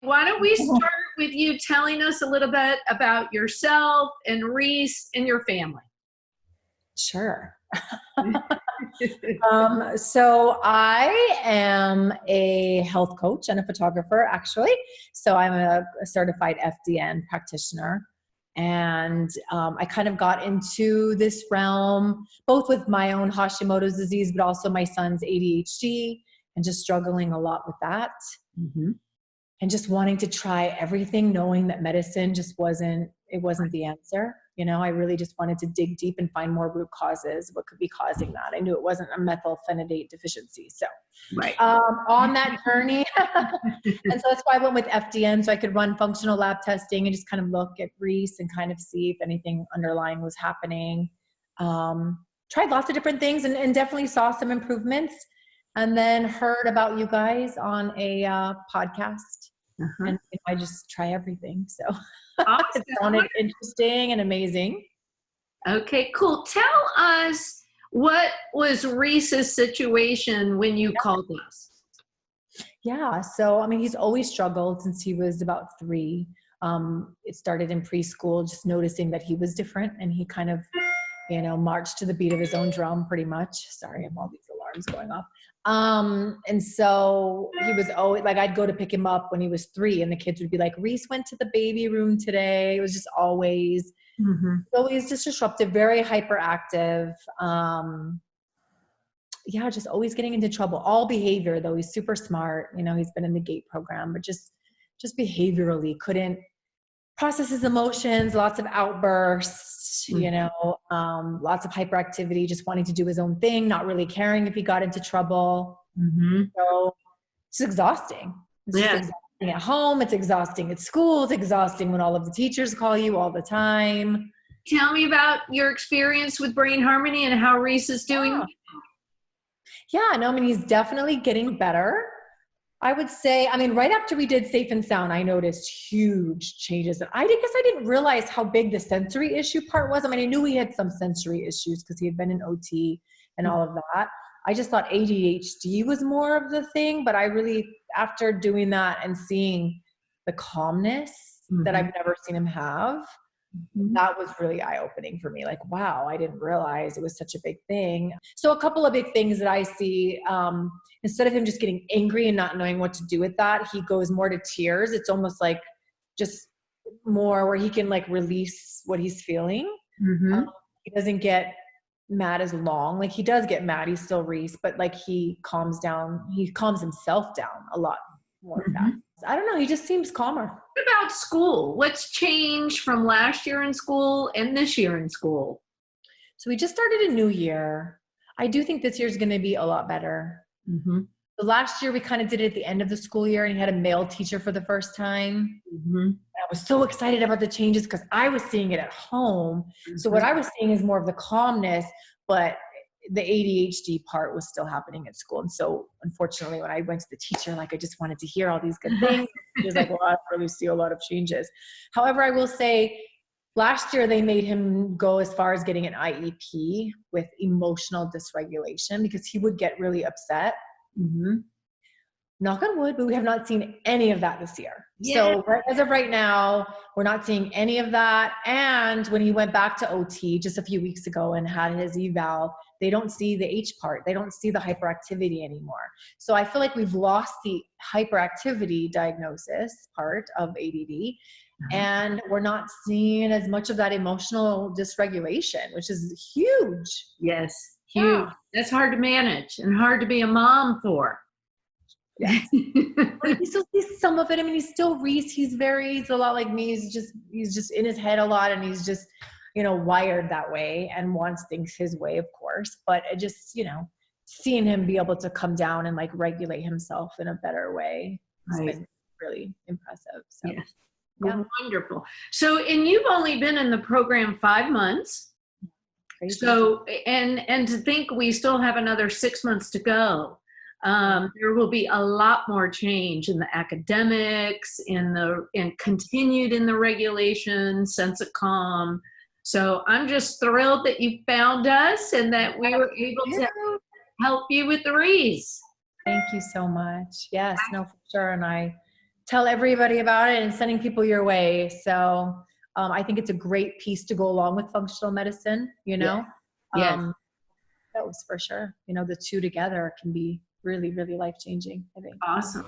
Why don't we start with you telling us a little bit about yourself and Reese and your family? Sure. So I am a health coach and a photographer, actually. So I'm a certified FDN practitioner. And I kind of got into this realm, both with my own Hashimoto's disease, but also my son's ADHD, and just struggling a lot with that. Mm-hmm. And just wanting to try everything, knowing that medicine just wasn't the answer. You know, I really just wanted to dig deep and find more root causes. What could be causing that? I knew it wasn't a methylphenidate deficiency. So on that journey, and so that's why I went with FDN, so I could run functional lab testing and just kind of look at Reese and kind of see if anything underlying was happening. Tried lots of different things and definitely saw some improvements. And then heard about you guys on a podcast. And I just try everything. So Awesome. It sounded interesting and amazing. Okay, cool. Tell us, what was Reese's situation when you called us? Yeah, so I mean, he's always struggled since he was about 3. It started in preschool, just noticing that he was different, and he kind of, you know, marched to the beat of his own drum pretty much. Sorry, I have all these alarms going off. And so he was always like, I'd go to pick him up when he was 3 and the kids would be like, Reese went to the baby room today. It was just always, always just disruptive, very hyperactive. Yeah, just always getting into trouble. All behavior though. He's super smart. You know, he's been in the GATE program, but just behaviorally couldn't process his emotions, lots of outbursts, you know, lots of hyperactivity, just wanting to do his own thing, not really caring if he got into trouble. So it's exhausting. It's just exhausting at home. It's exhausting at school. It's exhausting when all of the teachers call you all the time. Tell me about your experience with Brain Harmony and how Reese is doing. Yeah, no, I mean, he's definitely getting better. I would say, I mean, right after we did Safe and Sound, I noticed huge changes. And I guess I didn't realize how big the sensory issue part was. I mean, I knew he had some sensory issues because he had been in OT and all of that. I just thought ADHD was more of the thing, but I really, after doing that and seeing the calmness that I've never seen him have, that was really eye-opening for me. Like, wow, I didn't realize it was such a big thing. So a couple of big things that I see, instead of him just getting angry and not knowing what to do with that, he goes more to tears. It's almost like just more where he can like release what he's feeling. He doesn't get mad as long. Like he does get mad, he's still Reese, but like he calms himself down a lot more fast. I don't know, he just seems calmer. What about school? What's changed from last year in school and this year in school? So we just started a new year. I do think this year's going to be a lot better. So last year we kind of did it at the end of the school year and he had a male teacher for the first time. I was so excited about the changes because I was seeing it at home. So what I was seeing is more of the calmness, but the ADHD part was still happening at school. And so unfortunately, when I went to the teacher, like I just wanted to hear all these good things. She was like, well, I really see a lot of changes. However, I will say last year they made him go as far as getting an IEP with emotional dysregulation because he would get really upset. Knock on wood, but we have not seen any of that this year. So as of right now, we're not seeing any of that. And when he went back to OT just a few weeks ago and had his eval, they don't see the H part. They don't see the hyperactivity anymore. So I feel like we've lost the hyperactivity diagnosis part of ADD. And we're not seeing as much of that emotional dysregulation, which is huge. Yes, huge. Yeah. That's hard to manage and hard to be a mom for. Yes. But you still see some of it. I mean, he's still Reese. He's a lot like me. He's just in his head a lot, and he's just, you know, wired that way and wants things his way, of course. But it just, you know, seeing him be able to come down and like regulate himself in a better way has been really impressive. So, yeah. Wonderful. So, and you've only been in the program 5 months. Crazy. So, and to think we still have another 6 months to go. There will be a lot more change in the academics, and continued in the regulation, sense of calm. So I'm just thrilled that you found us and that we were able to help you with the Reese. Thank you so much. Yes, no, for sure. And I tell everybody about it and sending people your way. So I think it's a great piece to go along with functional medicine, you know? Yes. That was for sure. You know, the two together can be really, really life-changing, I think. Awesome.